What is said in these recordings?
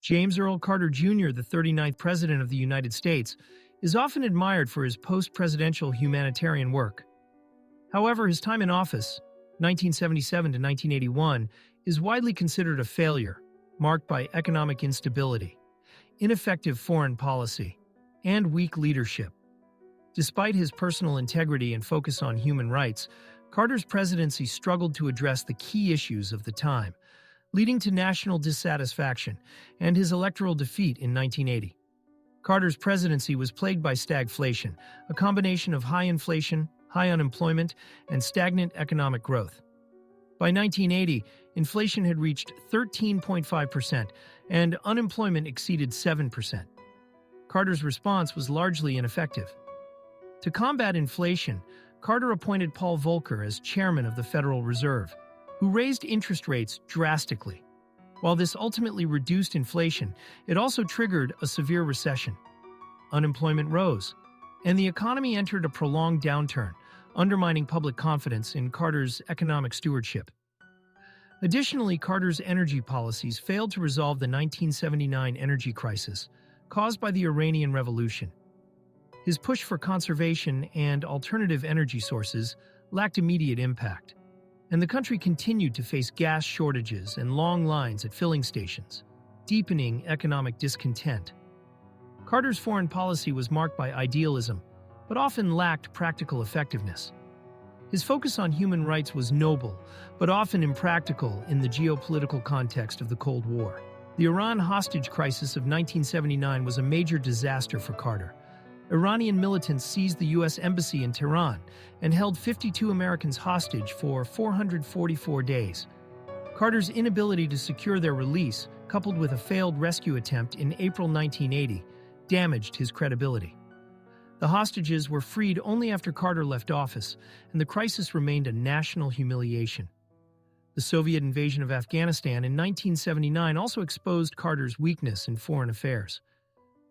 James Earl Carter Jr., the 39th President of the United States, is often admired for his post-presidential humanitarian work. However, his time in office, 1977 to 1981, is widely considered a failure, marked by economic instability, ineffective foreign policy, and weak leadership. Despite his personal integrity and focus on human rights, Carter's presidency struggled to address the key issues of the time, leading to national dissatisfaction and his electoral defeat in 1980. Carter's presidency was plagued by stagflation, a combination of high inflation, high unemployment, and stagnant economic growth. By 1980, inflation had reached 13.5%, and unemployment exceeded 7%. Carter's response was largely ineffective. To combat inflation, Carter appointed Paul Volcker as chairman of the Federal Reserve, who raised interest rates drastically. While this ultimately reduced inflation, it also triggered a severe recession. Unemployment rose, and the economy entered a prolonged downturn, undermining public confidence in Carter's economic stewardship. Additionally, Carter's energy policies failed to resolve the 1979 energy crisis caused by the Iranian Revolution. His push for conservation and alternative energy sources lacked immediate impact, and the country continued to face gas shortages and long lines at filling stations, deepening economic discontent. Carter's foreign policy was marked by idealism, but often lacked practical effectiveness. His focus on human rights was noble, but often impractical in the geopolitical context of the Cold War. The Iran hostage crisis of 1979 was a major disaster for Carter. Iranian militants seized the U.S. Embassy in Tehran and held 52 Americans hostage for 444 days. Carter's inability to secure their release, coupled with a failed rescue attempt in April 1980, damaged his credibility. The hostages were freed only after Carter left office, and the crisis remained a national humiliation. The Soviet invasion of Afghanistan in 1979 also exposed Carter's weakness in foreign affairs.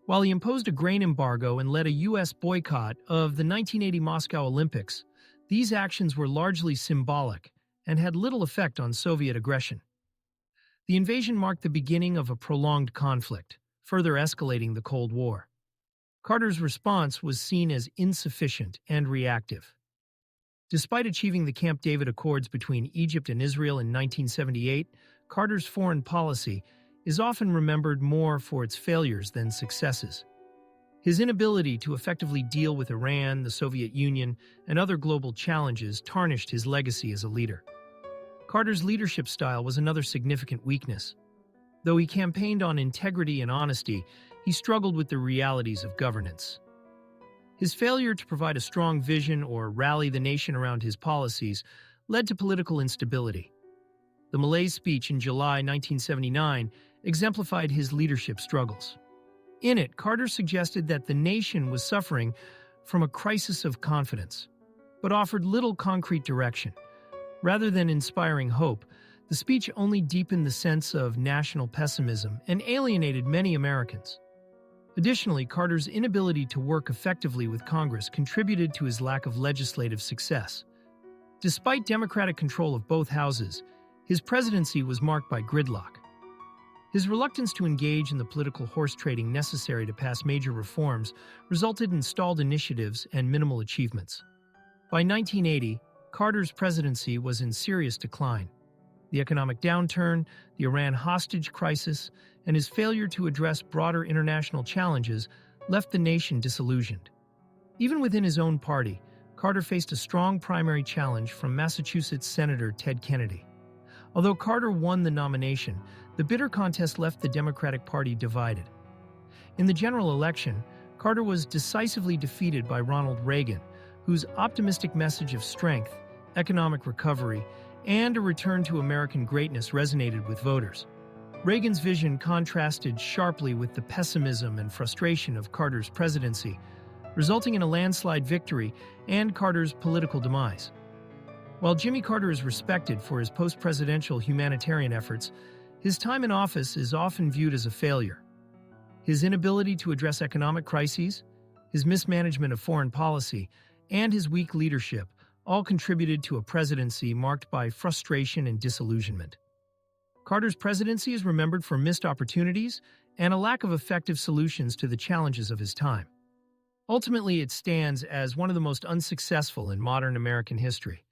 While he imposed a grain embargo and led a U.S. boycott of the 1980 Moscow Olympics, these actions were largely symbolic and had little effect on Soviet aggression. The invasion marked the beginning of a prolonged conflict, further escalating the Cold War. Carter's response was seen as insufficient and reactive. Despite achieving the Camp David Accords between Egypt and Israel in 1978, Carter's foreign policy is often remembered more for its failures than successes. His inability to effectively deal with Iran, the Soviet Union, and other global challenges tarnished his legacy as a leader. Carter's leadership style was another significant weakness. Though he campaigned on integrity and honesty, he struggled with the realities of governance. His failure to provide a strong vision or rally the nation around his policies led to political instability. The Malaise speech in July 1979 exemplified his leadership struggles. In it, Carter suggested that the nation was suffering from a crisis of confidence, but offered little concrete direction. Rather than inspiring hope, the speech only deepened the sense of national pessimism and alienated many Americans. Additionally, Carter's inability to work effectively with Congress contributed to his lack of legislative success. Despite Democratic control of both houses, his presidency was marked by gridlock. His reluctance to engage in the political horse trading necessary to pass major reforms resulted in stalled initiatives and minimal achievements. By 1980, Carter's presidency was in serious decline. The economic downturn, the Iran hostage crisis, and his failure to address broader international challenges left the nation disillusioned. Even within his own party, Carter faced a strong primary challenge from Massachusetts Senator Ted Kennedy. Although Carter won the nomination, the bitter contest left the Democratic Party divided. In the general election, Carter was decisively defeated by Ronald Reagan, whose optimistic message of strength, economic recovery, and a return to American greatness resonated with voters. Reagan's vision contrasted sharply with the pessimism and frustration of Carter's presidency, resulting in a landslide victory and Carter's political demise. While Jimmy Carter is respected for his post-presidential humanitarian efforts, his time in office is often viewed as a failure. His inability to address economic crises, his mismanagement of foreign policy, and his weak leadership all contributed to a presidency marked by frustration and disillusionment. Carter's presidency is remembered for missed opportunities and a lack of effective solutions to the challenges of his time. Ultimately, it stands as one of the most unsuccessful in modern American history.